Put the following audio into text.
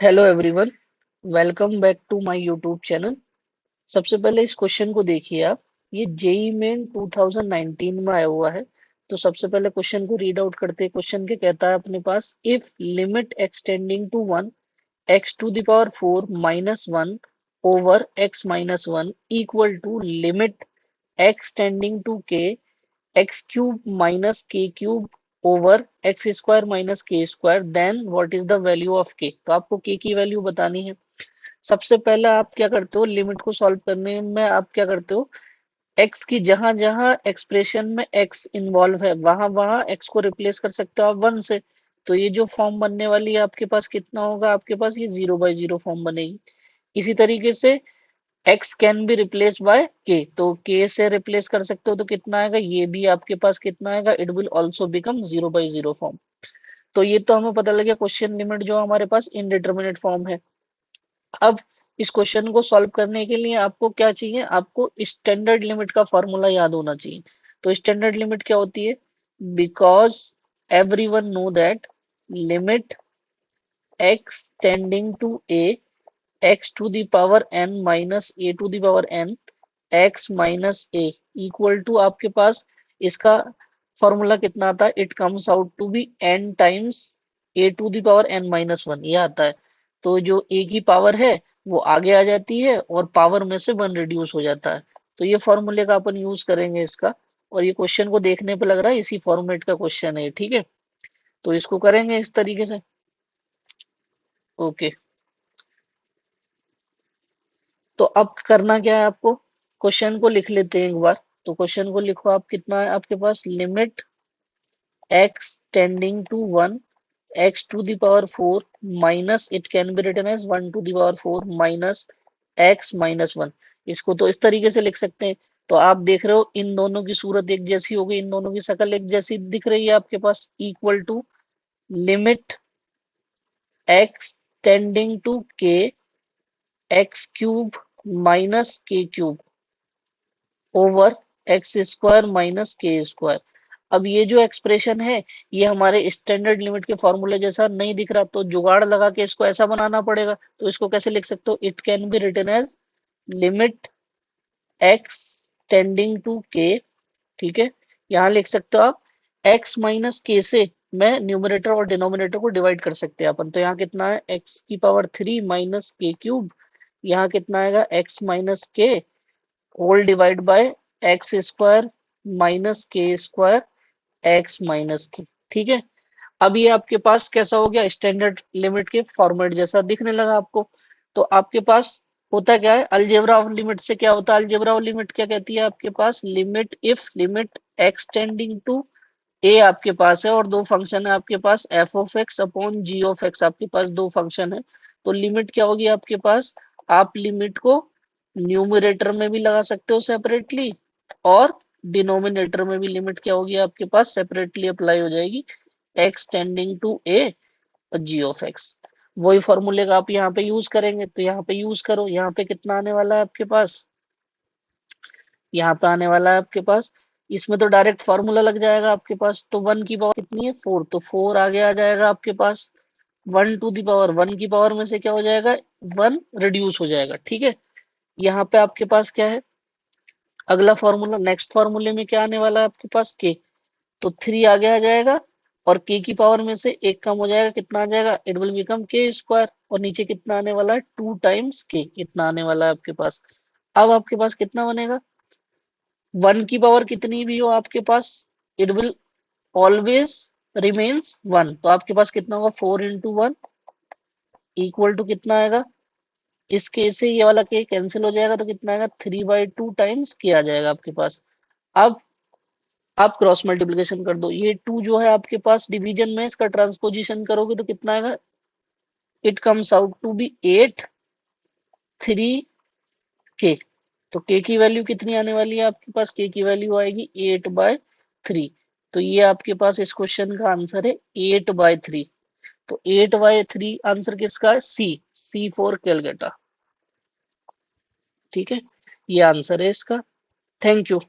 Hello everyone. Welcome back to my YouTube channel. सबसे पहले इस क्वेश्चन को देखिए आप। ये जेई मेन 2019 में आया हुआ है। तो सबसे पहले क्वेश्चन को रीड आउट करते हैं। क्वेश्चन के कहता है अपने पास, if limit extending to 1 X to the power 4 minus 1 over X minus 1 equal to limit extending to K X cube minus K cube over X square minus के square, then what is the value of K. तो आपको के की value बतानी है। सबसे पहले आप क्या करते हो, लिमिट को सॉल्व करने में आप क्या करते हो, एक्स की जहां जहां एक्सप्रेशन में एक्स इन्वॉल्व है वहां वहां एक्स को रिप्लेस कर सकते हो आप 1 से। तो ये जो फॉर्म बनने वाली है आपके पास कितना होगा, आपके पास ये 0/0 फॉर्म बनेगी। इसी तरीके से x can be replace by के, तो के से रिप्लेस कर सकते हो तो कितना आएगा, ये भी आपके पास कितना आएगा, it will also become 0/0 form. तो ये तो हमें पता लग गया क्वेश्चन लिमिट जो हमारे पास इनडिटरमिनेट फॉर्म है। अब इस क्वेश्चन को सॉल्व करने के लिए आपको क्या चाहिए, आपको स्टैंडर्ड लिमिट का फॉर्मूला याद होना चाहिए। तो स्टैंडर्ड लिमिट क्या होती है, because everyone know that limit x tending to a x to the power n minus a to the power n x minus a equal to आपके पास इसका फॉर्मूला कितना आता है, it comes out to be n times a to the power n minus one, ये आता है। तो जो ए की पावर है वो आगे आ जाती है और पावर में से वन रिड्यूस हो जाता है। तो ये फॉर्मूले का अपन यूज करेंगे इसका। और ये क्वेश्चन को देखने पे लग रहा है इसी फॉर्मेट का क्वेश्चन है, ठीक है। तो इसको करेंगे इस तरीके से। ओके। तो अब करना क्या है आपको, क्वेश्चन को लिख लेते हैं एक बार। तो क्वेश्चन को लिखो आप, कितना है आपके पास, limit x tending to 1 x to the power 4 minus, it can be written as 1 to the power 4 minus x minus 1। इसको तो इस तरीके से लिख सकते हैं। तो आप देख रहे हो इन दोनों की सूरत एक जैसी हो गई, इन दोनों की शक्ल एक जैसी दिख रही है आपके पास, equal to limit x tending to k X cube minus K cube over X square minus के स्क्वायर। अब ये जो एक्सप्रेशन है ये हमारे स्टैंडर्ड लिमिट के फॉर्मूले जैसा नहीं दिख रहा, तो जुगाड़ लगा के इसको ऐसा बनाना पड़ेगा। तो इसको कैसे लिख सकते हो, it can be written as limit x tending to k, ठीक है। यहाँ लिख सकते हो आप एक्स माइनस के से, मैं न्यूमरेटर और डिनोमिनेटर को डिवाइड कर सकते हैं अपन। तो यहाँ कितना है, एक्स की पावर 3 माइनस के क्यूब, यहाँ कितना आएगा x minus k whole divide by x square minus के स्क्वायर एक्स माइनस के, ठीक है। अब ये आपके पास कैसा हो गया, स्टैंडर्ड लिमिट के फॉर्मेट जैसा दिखने लगा आपको। तो आपके पास होता क्या है, अलजेब्रा ऑफ लिमिट से क्या होता है, अलजेब्रा ऑफ लिमिट क्या कहती है आपके पास, limit if limit extending to A आपके पास है और दो फंक्शन है आपके पास, F of X upon G of X, आपके पास दो फंक्शन है। तो लिमिट क्या होगी आपके पास, आप लिमिट को न्यूमरेटर में भी लगा सकते हो सेपरेटली, और डिनोमिनेटर में भी लिमिट क्या होगी आपके पास, सेपरेटली अप्लाई हो जाएगी, एक्स टेंडिंग टू ए और जी ऑफ एक्स। वही फॉर्मूले का आप यहाँ पे यूज करेंगे, तो यहाँ पे यूज करो। यहाँ पे कितना आने वाला है आपके पास, यहाँ पे आने वाला है आपके पास, इसमें तो डायरेक्ट फॉर्मूला लग जाएगा आपके पास। तो वन की पावर कितनी है, 4, तो 4 आगे आ जाएगा आपके पास। One to the power, one की पावर में से क्या हो जाएगा, वन रिड्यूस हो जाएगा, ठीक है। यहाँ पे आपके पास क्या है, अगला फॉर्मूला, नेक्स्ट फॉर्मूले में क्या आने वाला है आपके पास, के। तो 3 आगे आ जाएगा और के की पावर में से एक कम हो जाएगा, कितना आ जाएगा, इट विल बिकम के स्क्वायर। और नीचे कितना आने वाला है, 2 टाइम्स के, इतना आने वाला है आपके पास। अब आपके पास कितना बनेगा, वन की पावर कितनी भी हो आपके पास, it will always remains one. तो आपके पास कितना होगा, 4 into 1 इक्वल टू कितना आएगा, इस के से ये वाला के कैंसिल हो जाएगा, तो कितना आएगा, 3/2 टाइम्स के आ जाएगा आपके पास। अब आप क्रॉस मल्टीप्लिकेशन कर दो, ये 2 जो है आपके पास डिवीजन में, इसका ट्रांसपोजिशन करोगे तो कितना आएगा, it comes out to be 8 3 के। तो के की वैल्यू कितनी आने वाली है आपके पास, के की वैल्यू आएगी 8/3। तो ये आपके पास इस क्वेश्चन का आंसर है 8/3। तो 8/3 आंसर किसका है, सी, सी फॉर कैलकाटा, ठीक है। ये आंसर है इसका। Thank you.